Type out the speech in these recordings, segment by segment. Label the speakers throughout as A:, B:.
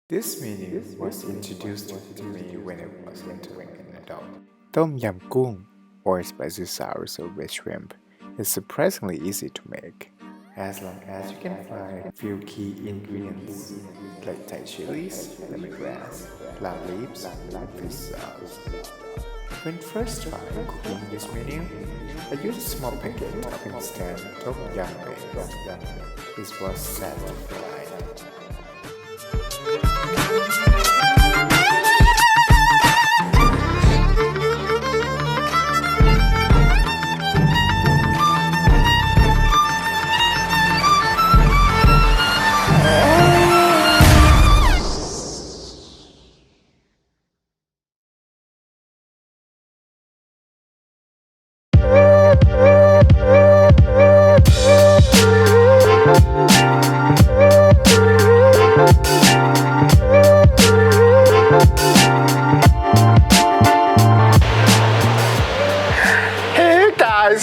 A: This menu was introduced to me when I was entering an adult. Tom Yum Goong, or spicy sour with shrimp, is surprisingly easy to make, as long as you can find a few key ingredients like Thai chilies, lemongrass, lime leaves, and fish sauce. When first trying cooking this menu, I used a small packet of instant Tom Yum base. This was set to fry.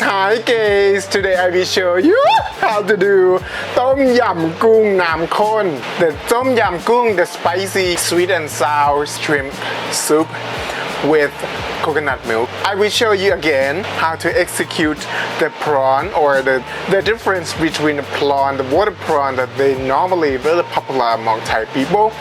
B: Hi guys, today I will show you how to do Tom Yum Goong Nam Khon. The Tom Yum Goong, the spicy sweet and sour shrimp soup with coconut milk. I will show you again how to execute the prawn or the difference between the prawn, the water prawn that they normally very popular among Thai people.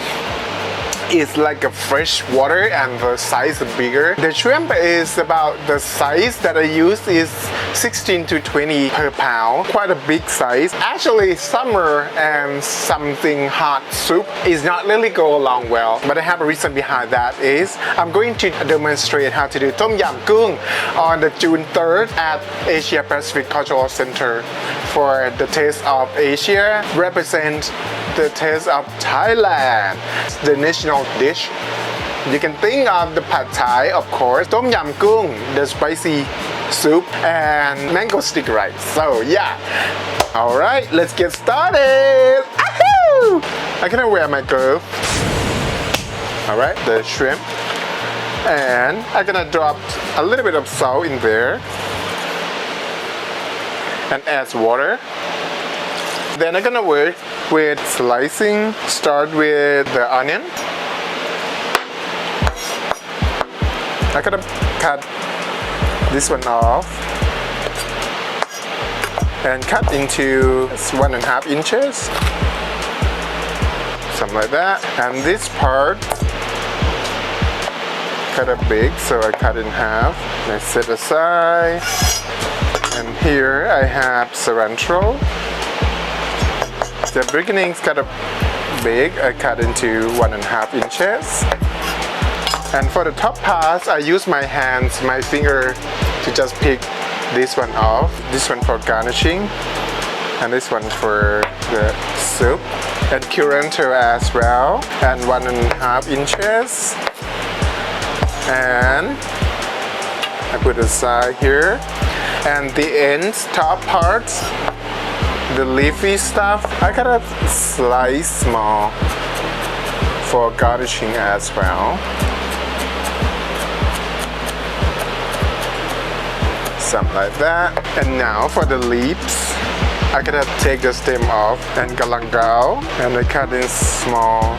B: It's like a fresh water and the size is bigger. The shrimp is about the size that I use is 16 to 20 per pound. Quite a big size. Actually, summer and something hot soup is not really go along well. But I have a reason behind that is I'm going to demonstrate how to do Tom Yum Goong on the June 3rd at Asia Pacific Cultural Center for the Taste of Asia. Represent the taste of Thailand, the national dish. You can think of the pad Thai, of course, Tom Yum Goong, the spicy soup, and mango sticky rice. So yeah, all right, let's get started. Ahoo! I'm gonna wear my glove. All right, the shrimp, and I'm gonna drop a little bit of salt in there, and add water. Then I'm gonna work with slicing. Start with the onion. I'm gonna cut this one off and cut into 1.5 inches, something like that. And this part kind of big, so I cut in half. I set aside. And here I have cilantro. The beginning's kind of big. I cut into 1.5 inches. And for the top parts, I use my hands, my finger to just pick this one off. This one for garnishing, and this one for the soup. And culantro as well, and 1.5 inches. And I put aside here. And the ends, top parts, the leafy stuff, I kind of slice small for garnishing as well. Something like that. And now for the leaves, I gotta take the stem off and galangal, and I cut in small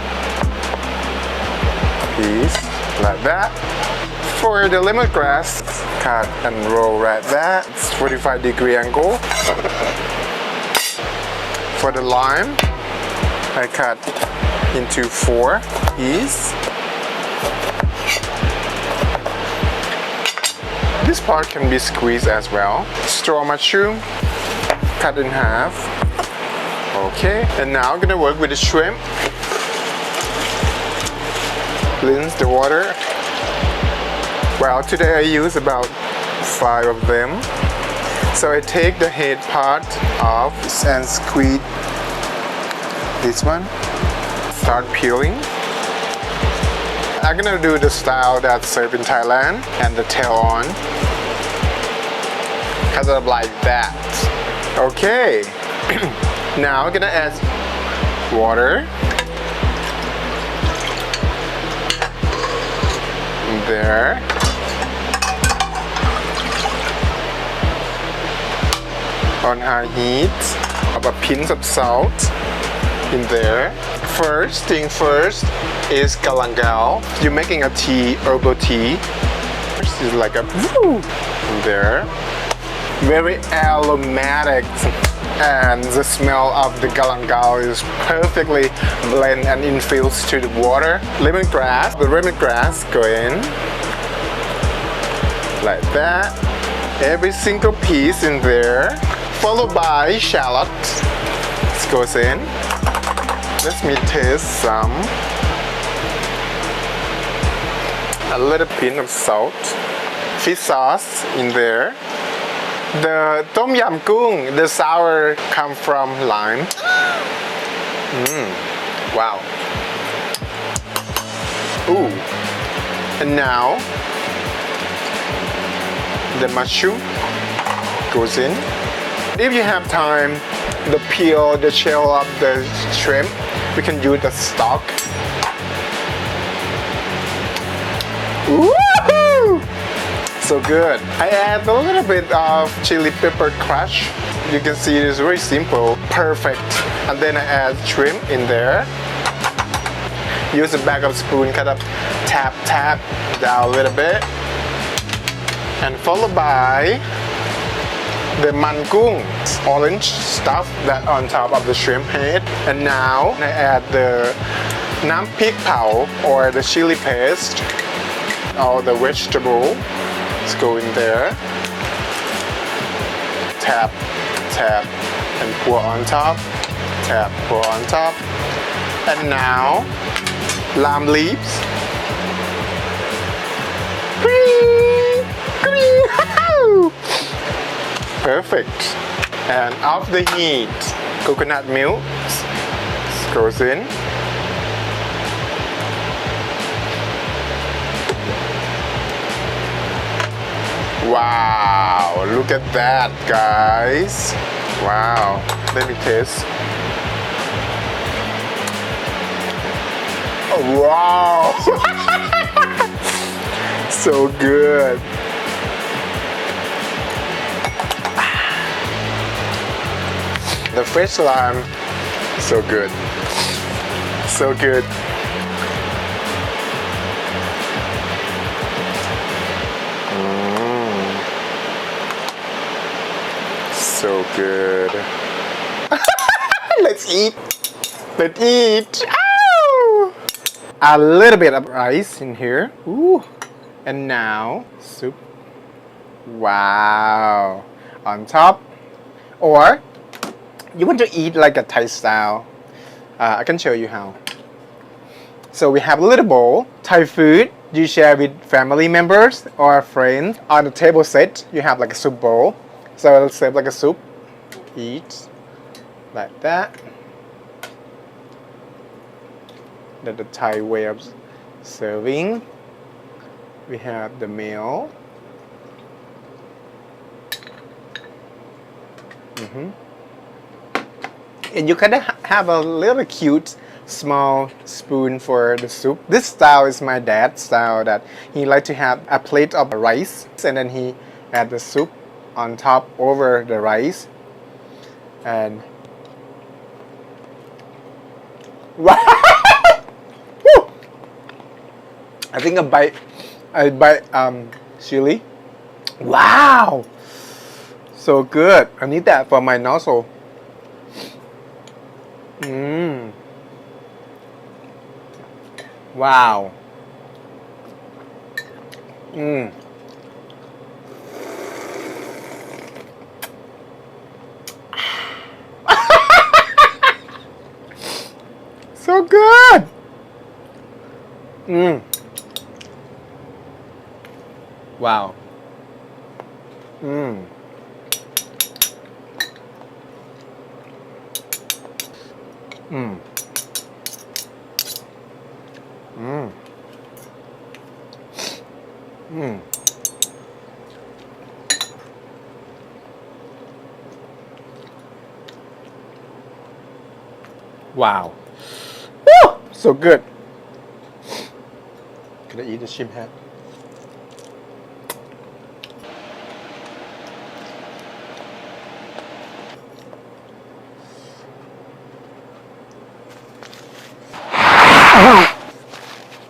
B: piece like that. For the lemongrass, cut and roll like that. It's 45-degree angle. For the lime, I cut into 4 pieces. This part can be squeezed as well. Straw mushroom, cut in half. Okay, and now I'm gonna work with the shrimp. Rinse the water. Well, today I use about 5 of them. So I take the head part off and squeeze this one. Start peeling. I'm gonna do the style that's served in Thailand and the tail on. Kind of like that. Okay. Now I'm gonna add water. There. On high heat, of a pinch of salt. in there. First thing first is galangal. You're making a tea, herbal tea. This is like a in there. Very aromatic, and the smell of the galangal is perfectly blend and infused to the water. Lemongrass, the lemongrass go in like that. Every single piece in there, followed by shallots. This goes in. Let me taste some. A little pinch of salt. Fish sauce in there. The Tom Yum Goong, the sour come from lime. Wow. Ooh. And now the mushroom goes in. If you have time, the peel, the shell of the shrimp, we can use the stalk. Woohoo! So good. I add a little bit of chili pepper crush. You can see it is very simple, perfect. And then I add shrimp in there. Use a bag of spoon, kind of tap down a little bit. And followed by the man goong, orange stuff that on top of the shrimp head. And now I add the nam pik pao or the chili paste, all the vegetable. Let's go in there. Tap, and pour on top. Tap, pour on top. And now, lime leaves. Perfect. And off the heat, coconut milk goes in. Wow, look at that, guys. Wow, let me taste. Oh, wow. So good. The fresh lime, so good. So good. So good. Let's eat. Let's eat. Ow! A little bit of rice in here. Ooh. And now soup. Wow. On top. Or you want to eat like a Thai style. I can show you how. So we have a little bowl, Thai food. You share with family members or friends. On the table set, you have like a soup bowl. So I'll serve like a soup. Eat like that. That's the Thai way of serving. We have the meal. And you can have a little cute small spoon for the soup. This style is my dad's style, that he like to have a plate of rice and then he add the soup on top over the rice. And wow. I think I bite chili. Wow, so good. I need that for my nostril. Wow. So good. Wow. Wow. Woo! So good. Can I eat the shrimp head?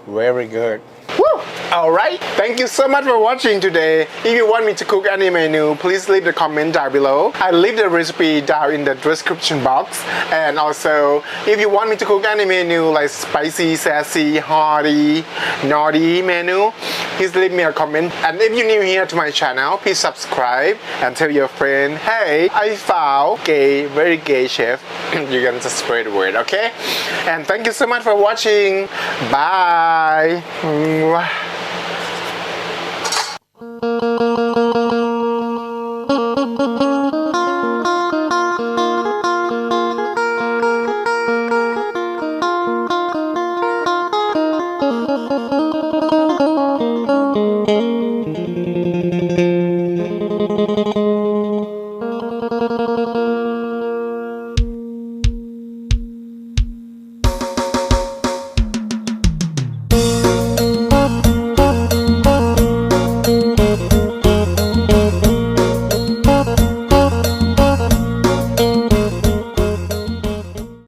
B: Very good. Woo! Alright, thank you so much for watching today. If you want me to cook any menu, please leave the comment down below. I leave the recipe down in the description box. And also, if you want me to cook any menu like spicy, sassy, hearty, naughty menu, please leave me a comment. And if you're new here to my channel, please subscribe and tell your friend, hey, I found very gay chef. You can just spread the word, okay? And thank you so much for watching. Bye. Mwah.